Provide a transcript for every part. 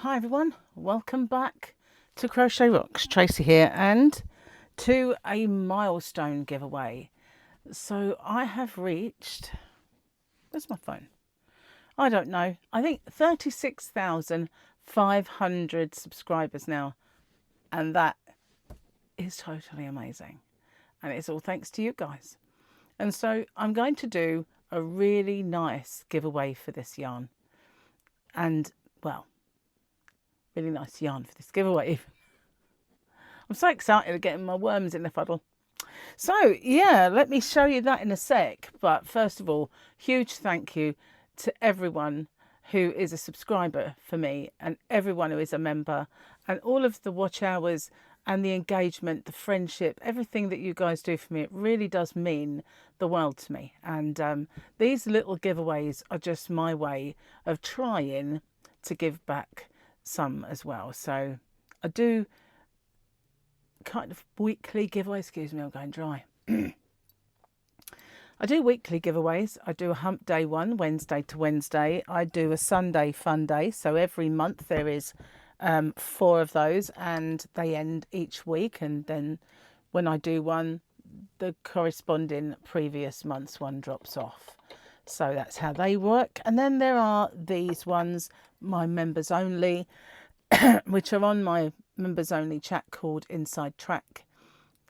Hi everyone, welcome back to Crochet Rocks. Tracy here and to a milestone giveaway. So I have reached, where's my phone? I don't know. I think 36,500 subscribers now, and that is totally amazing. And it's all thanks to you guys. And so I'm going to do a really nice giveaway for this yarn. And well, really nice yarn for this giveaway. I'm so excited at getting my worms in the fuddle. So yeah, let me show you that in a sec. But first of all, huge thank you to everyone who is a subscriber for me and everyone who is a member and all of the watch hours and the engagement, the friendship, everything that you guys do for me. It really does mean the world to me. And these little giveaways are just my way of trying to give back some as well. So I do kind of weekly giveaways. Excuse me, I'm going dry. I do weekly giveaways. I do a hump day one, Wednesday to Wednesday. I do a Sunday fun day. So every month there is 4 of those and they end each week. And then when I do one, the corresponding previous month's one drops off. So that's how they work. And then there are these ones, my members only, which are on my members only chat called Inside Track.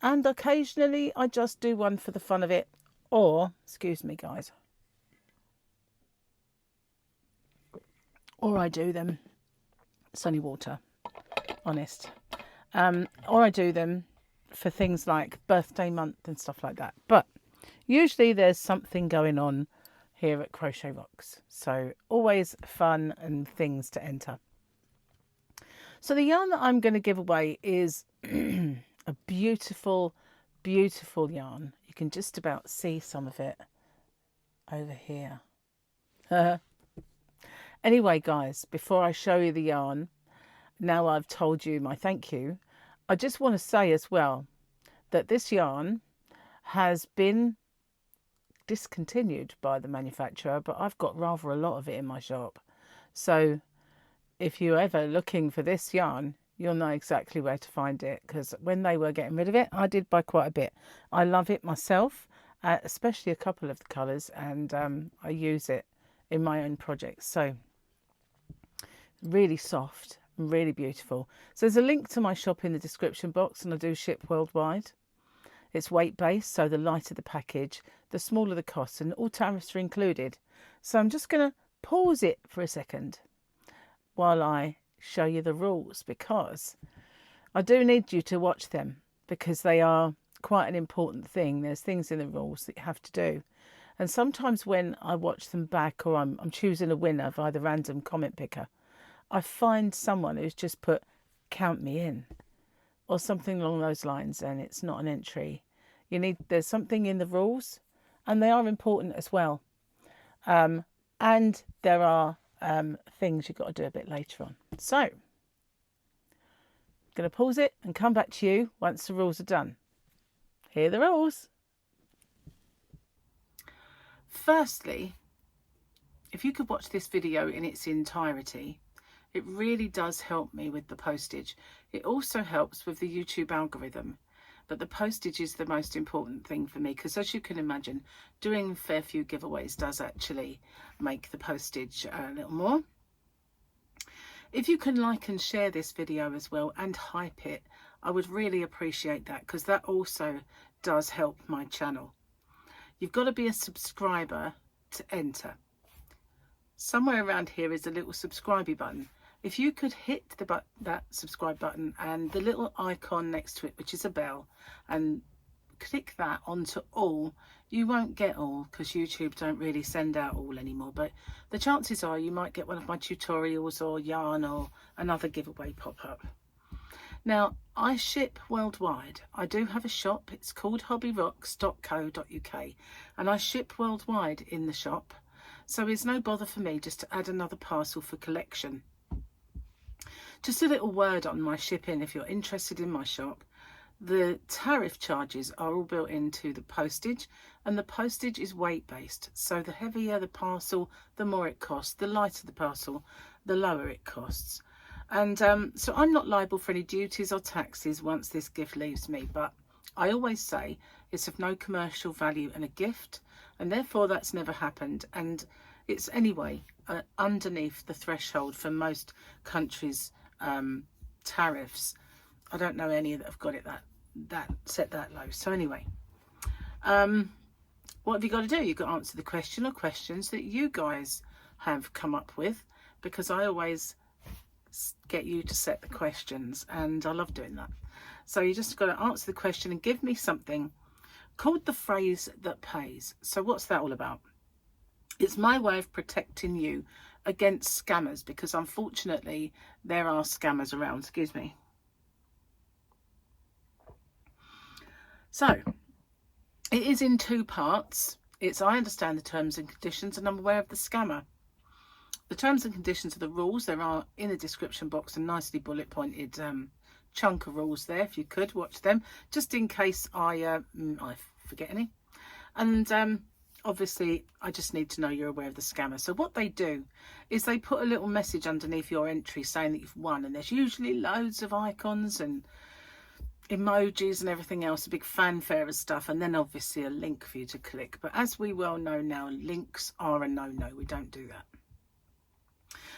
And occasionally I just do one for the fun of it. Or, excuse me guys, or I do them, it's only water, honest. Or I do them for things like birthday month and stuff like that. But usually there's something going on here at Crochet Rocks. So always fun and things to enter. So the yarn that I'm going to give away is a beautiful, beautiful yarn. You can just about see some of it over here. Anyway, guys, before I show you the yarn, now I've told you my thank you, I just want to say as well that this yarn has been discontinued by the manufacturer, but I've got rather a lot of it in my shop. So if you're ever looking for this yarn, you'll know exactly where to find it, because when they were getting rid of it, I did buy quite a bit. I love it myself, especially a couple of the colours, and I use it in my own projects. So really soft, really beautiful. So there's a link to my shop in the description box, and I do ship worldwide. It's weight based, so the lighter the package, the smaller the cost, and all tariffs are included. So I'm just going to pause it for a second while I show you the rules, because I do need you to watch them, because they are quite an important thing. There's things in the rules that you have to do, and sometimes when I watch them back, or I'm choosing a winner via the random comment picker, I find someone who's just put count me in or something along those lines, and it's not an entry. There's something in the rules, and they are important as well, and there are things you've got to do a bit later on. So I'm going to pause it and come back to you once the rules are done. Here are the rules. Firstly, if you could watch this video in its entirety, it really does help me with the postage. It also helps with the YouTube algorithm, but the postage is the most important thing for me, because as you can imagine, doing a fair few giveaways does actually make the postage a little more. If you can like and share this video as well and hype it, I would really appreciate that, because that also does help my channel. You've got to be a subscriber to enter. Somewhere around here is a little subscribe button. If you could hit that subscribe button and the little icon next to it, which is a bell, and click that onto all. You won't get all, because YouTube don't really send out all anymore, but the chances are you might get one of my tutorials or yarn or another giveaway pop up. Now, I ship worldwide. I do have a shop. It's called hobbyrocks.co.uk, and I ship worldwide in the shop, so it's no bother for me just to add another parcel for collection. Just a little word on my shipping if you're interested in my shop. The tariff charges are all built into the postage, and the postage is weight based. So the heavier the parcel, the more it costs. The lighter the parcel, the lower it costs. And so I'm not liable for any duties or taxes once this gift leaves me, but I always say it's of no commercial value and a gift, and therefore that's never happened. And it's anyway underneath the threshold for most countries' tariffs. I don't know any that have got it that set that low. So anyway, what have you got to do? You've got to answer the question or questions that you guys have come up with, because I always get you to set the questions and I love doing that. So you just got to answer the question and give me something called the phrase that pays. So what's that all about? It's my way of protecting you against scammers, because unfortunately there are scammers around. Excuse me. So it is in two parts. It's I understand the terms and conditions and I'm aware of the scammer. The terms and conditions are the rules. There are in the description box a nicely bullet pointed chunk of rules there. If you could watch them, just in case I forget any. And obviously, I just need to know you're aware of the scammer. So what they do is they put a little message underneath your entry saying that you've won, and there's usually loads of icons and emojis and everything else, a big fanfare of stuff, and then obviously a link for you to click. But as we well know now, links are a no-no. We don't do that.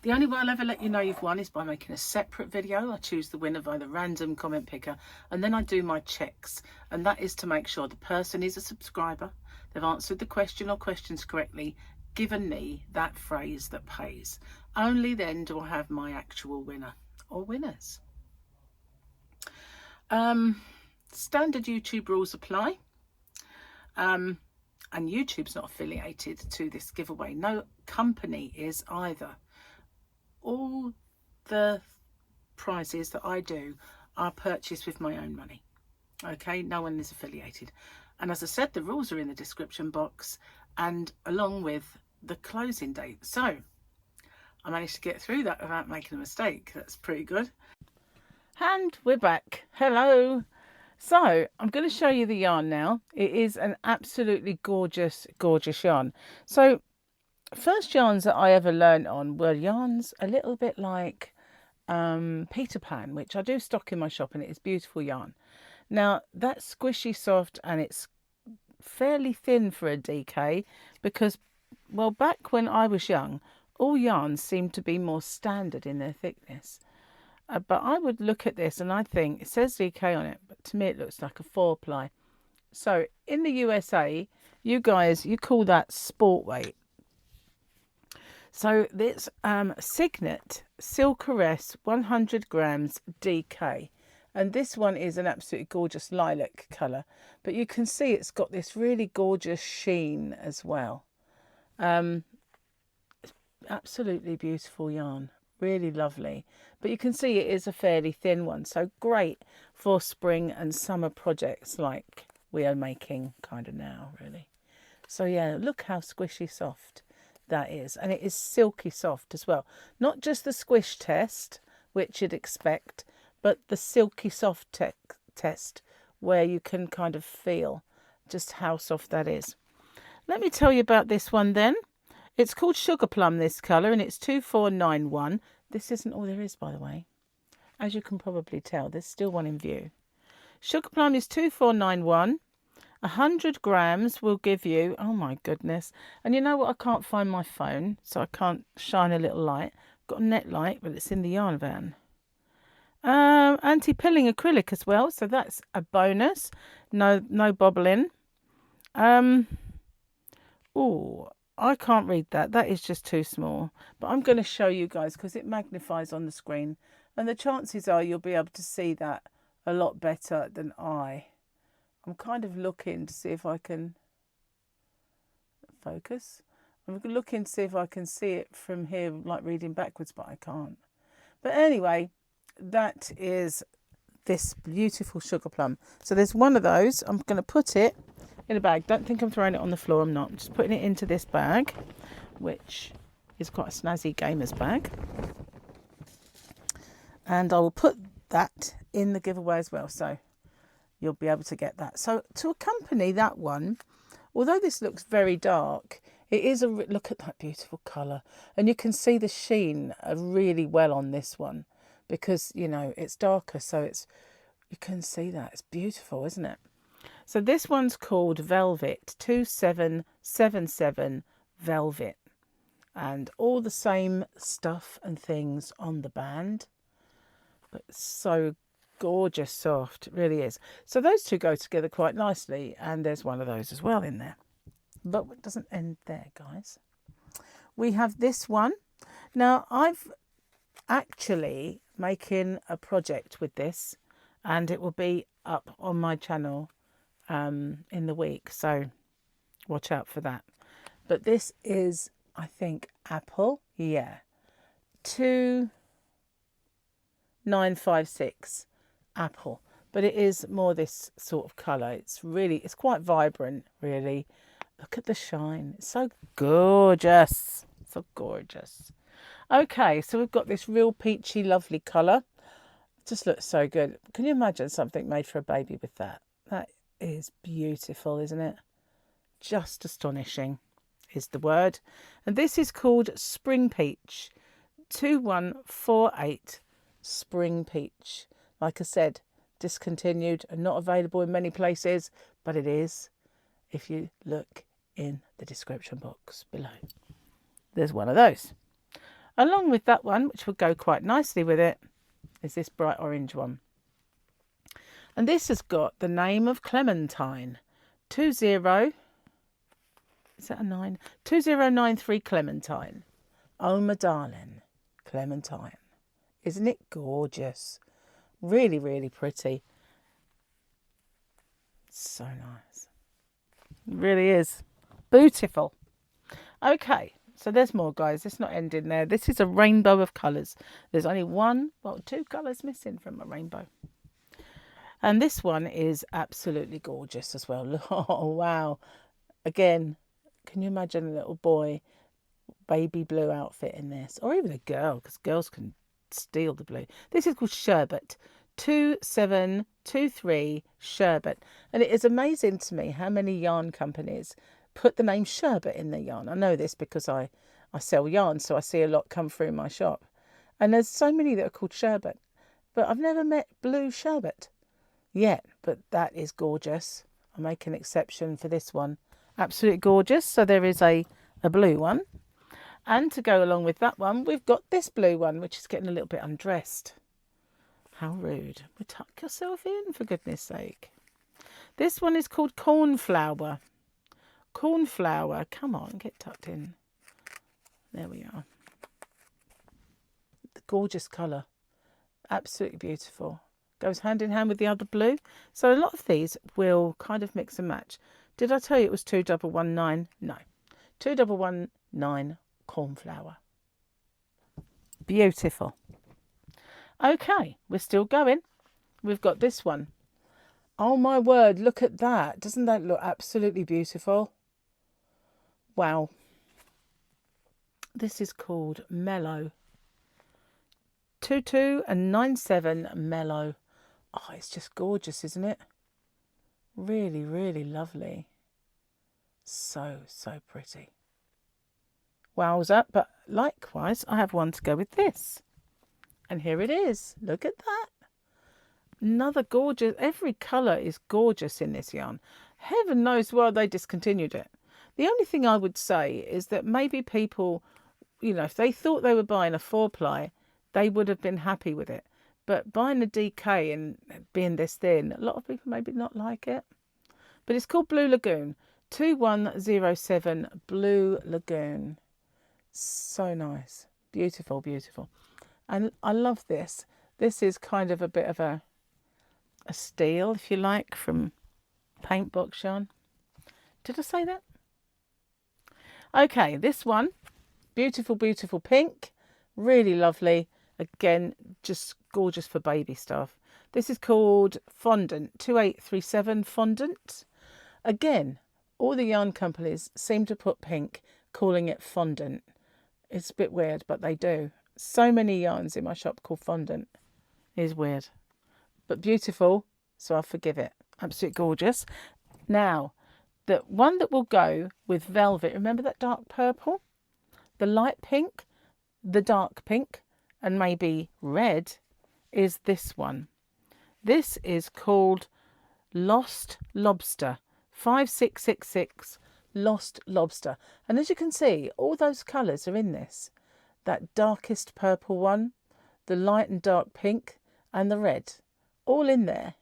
The only way I'll ever let you know you've won is by making a separate video. I choose the winner by the random comment picker, and then I do my checks, and that is to make sure the person is a subscriber, they've answered the question or questions correctly, given me that phrase that pays. Only then do I have my actual winner or winners. Standard YouTube rules apply, and YouTube's not affiliated to this giveaway. No company is either. All the prizes that I do are purchased with my own money. Okay, no one is affiliated. And as I said, the rules are in the description box and along with the closing date. So I managed to get through that without making a mistake. That's pretty good. And we're back. Hello. So I'm going to show you the yarn now. It is an absolutely gorgeous, gorgeous yarn. So first yarns that I ever learned on were yarns a little bit like Peter Pan, which I do stock in my shop, and it is beautiful yarn. Now that's squishy soft and it's fairly thin for a DK, because, well, back when I was young, all yarns seemed to be more standard in their thickness. But I would look at this and I think it says DK on it, but to me it looks like a 4-ply. So in the USA, you guys, you call that sport weight. So this Signet Silkeress 100 grams DK, and this one is an absolutely gorgeous lilac colour, but you can see it's got this really gorgeous sheen as well. Absolutely beautiful yarn, really lovely, but you can see it is a fairly thin one, so great for spring and summer projects like we are making kind of now, really. So yeah, look how squishy soft that is, and it is silky soft as well. Not just the squish test, which you'd expect, but the silky soft test where you can kind of feel just how soft that is. Let me tell you about this one then. It's called Sugar Plum, this colour, and it's 2491. This isn't all there is, by the way. As you can probably tell, there's still one in view. Sugar Plum is 2491. 100 grams will give you, oh my goodness, and you know what, I can't find my phone, so I can't shine a little light. Got a net light, but it's in the yarn van. Anti-pilling acrylic as well, so that's a bonus. No bobbling. Oh, I can't read that. That is just too small. But I'm going to show you guys because it magnifies on the screen, and the chances are you'll be able to see that a lot better than I. I'm kind of looking to see if I can focus. I'm looking to see if I can see it from here, like reading backwards, but I can't. But anyway, that is this beautiful Sugar Plum. So there's one of those. I'm going to put it in a bag. Don't think I'm throwing it on the floor. I'm not. I'm just putting it into this bag, which is quite a snazzy gamer's bag. And I will put that in the giveaway as well. So you'll be able to get that. So to accompany that one, although this looks very dark, it is look at that beautiful colour, and you can see the sheen really well on this one. because, you know, it's darker. So it's, you can see that. It's beautiful, isn't it? So this one's called Velvet, 2777 Velvet. And all the same stuff and things on the band. But so gorgeous soft, it really is. So those two go together quite nicely, and there's one of those as well in there. But it doesn't end there, guys. We have this one. Now I've actually making a project with this, and it will be up on my channel in the week, so watch out for that. But this is, I think, apple, yeah, 2956 apple, but it is more this sort of colour. It's quite vibrant, really. Look at the shine. It's so gorgeous. So gorgeous. Okay, so we've got this real peachy, lovely colour. It just looks so good. Can you imagine something made for a baby with that? That is beautiful, isn't it? Just astonishing is the word. And this is called Spring Peach, 2148 Spring Peach. Like I said, discontinued and not available in many places, but it is if you look in the description box below. There's one of those. Along with that one, which would go quite nicely with it, is this bright orange one. And this has got the name of Clementine. 20, is that a 9? 2093 Clementine. Oh, my darling, Clementine. Isn't it gorgeous? Really, really pretty. So nice. It really is. Beautiful. Okay, so there's more, guys. It's not ending there. This is a rainbow of colours. There's only two colours missing from a rainbow. And this one is absolutely gorgeous as well. Oh, wow. Again, can you imagine a little boy, baby blue outfit in this? Or even a girl, because girls can steal the blue. This is called Sherbet. 2723 Sherbet. And it is amazing to me how many yarn companies put the name Sherbet in their yarn. I know this because I sell yarn, so I see a lot come through my shop. And there's so many that are called Sherbet. But I've never met blue Sherbet yet. But that is gorgeous. I'll make an exception for this one. Absolutely gorgeous. So there is a blue one. And to go along with that one, we've got this blue one, which is getting a little bit undressed. How rude. Well, tuck yourself in, for goodness sake. This one is called Cornflower. Cornflower. Come on, get tucked in. There we are. The gorgeous colour. Absolutely beautiful. Goes hand in hand with the other blue. So a lot of these will kind of mix and match. Did I tell you it was 2119? No. 2119 Cornflower. Beautiful. Okay, we're still going. We've got this one. Oh my word, look at that. Doesn't that look absolutely beautiful? Wow. This is called Mellow. 2297 Mellow. Oh, it's just gorgeous, isn't it? Really, really lovely. So, so pretty. Wowza. But likewise, I have one to go with this. And here it is. Look at that. Another gorgeous. Every colour is gorgeous in this yarn. Heaven knows why they discontinued it. The only thing I would say is that maybe people, you know, if they thought they were buying a 4-ply, they would have been happy with it. But buying a DK and being this thin, a lot of people maybe not like it. But it's called Blue Lagoon. 2107 Blue Lagoon. So nice. Beautiful, beautiful. And I love this. This is kind of a bit of a steal, if you like, from Paint Box Yarn. Did I say that? Okay, this one. Beautiful, beautiful pink. Really lovely. Again, just gorgeous for baby stuff. This is called Fondant. 2837 Fondant. Again, all the yarn companies seem to put pink, calling it fondant. It's a bit weird, but they do. So many yarns in my shop called fondant. It is weird, but beautiful, so I'll forgive it. Absolutely gorgeous. Now, the one that will go with velvet, remember that dark purple? The light pink, the dark pink, and maybe red. is this one. This is called Lost Lobster, 5666 Lost Lobster. And as you can see, all those colours are in this. That darkest purple one, the light and dark pink, and the red. All in there.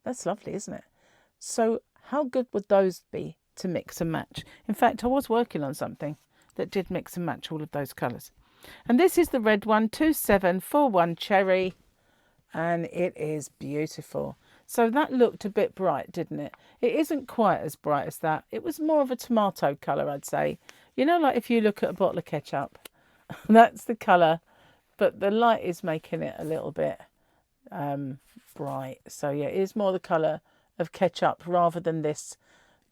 That's lovely, isn't it? So how good would those be to mix and match? In fact, I was working on something that did mix and match all of those colours. And this is the red one, 2741 Cherry. And it is beautiful. So that looked a bit bright, didn't it? It isn't quite as bright as that. It was more of a tomato colour, I'd say. You know, like if you look at a bottle of ketchup, that's the colour. But the light is making it a little bit bright. So yeah, it is more the colour of ketchup rather than this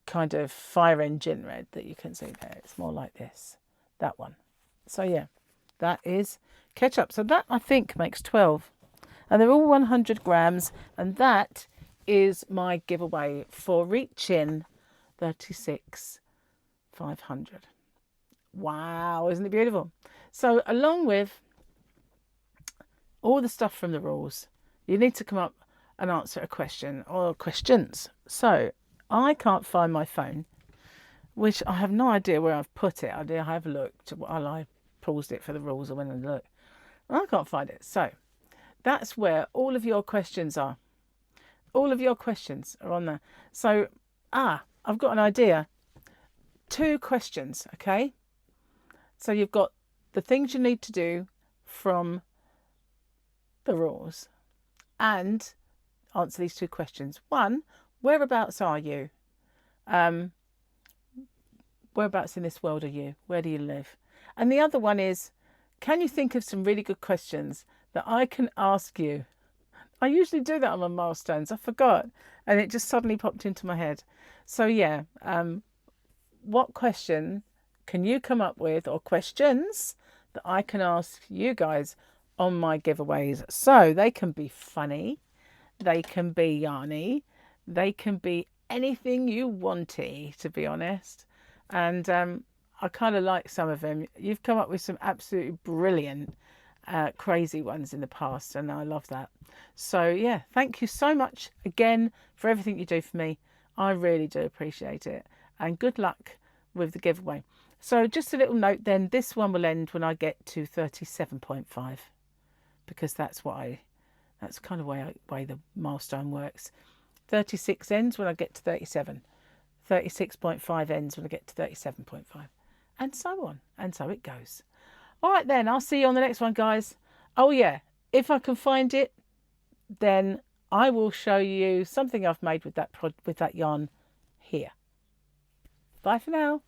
kind of fire engine red that you can see there. It's more like this, that one. So yeah, that is ketchup. So that I think makes 12. And they're all 100 grams. And that is my giveaway for reaching 36,500. Wow, isn't it beautiful? So along with all the stuff from the rules, you need to come up and answer a question or questions. So I can't find my phone, which I have no idea where I've put it. I have looked while I paused it for the rules. I went and looked. I can't find it. So that's where all of your questions are. All of your questions are on there. So, I've got an idea. 2 questions, okay? So you've got the things you need to do from the rules and answer these 2 questions. 1, whereabouts are you? Whereabouts in this world are you? Where do you live? And the other one is, can you think of some really good questions that I can ask you? I usually do that on my milestones. I forgot. And it just suddenly popped into my head. So yeah, what question can you come up with, or questions that I can ask you guys on my giveaways? So they can be funny. They can be yarny. They can be anything you wanty, to be honest. And I kind of like some of them. You've come up with some absolutely brilliant crazy ones in the past, and I love that. So yeah, thank you so much again for everything you do for me. I really do appreciate it, and good luck with the giveaway. So just a little note then, this one will end when I get to 37.5, because that's kind of way the milestone works. 36 ends when I get to 37. 36.5 ends when I get to 37.5, and so on, and so it goes. All right then, I'll see you on the next one, guys. Oh yeah, if I can find it, then I will show you something I've made with that yarn here. Bye for now.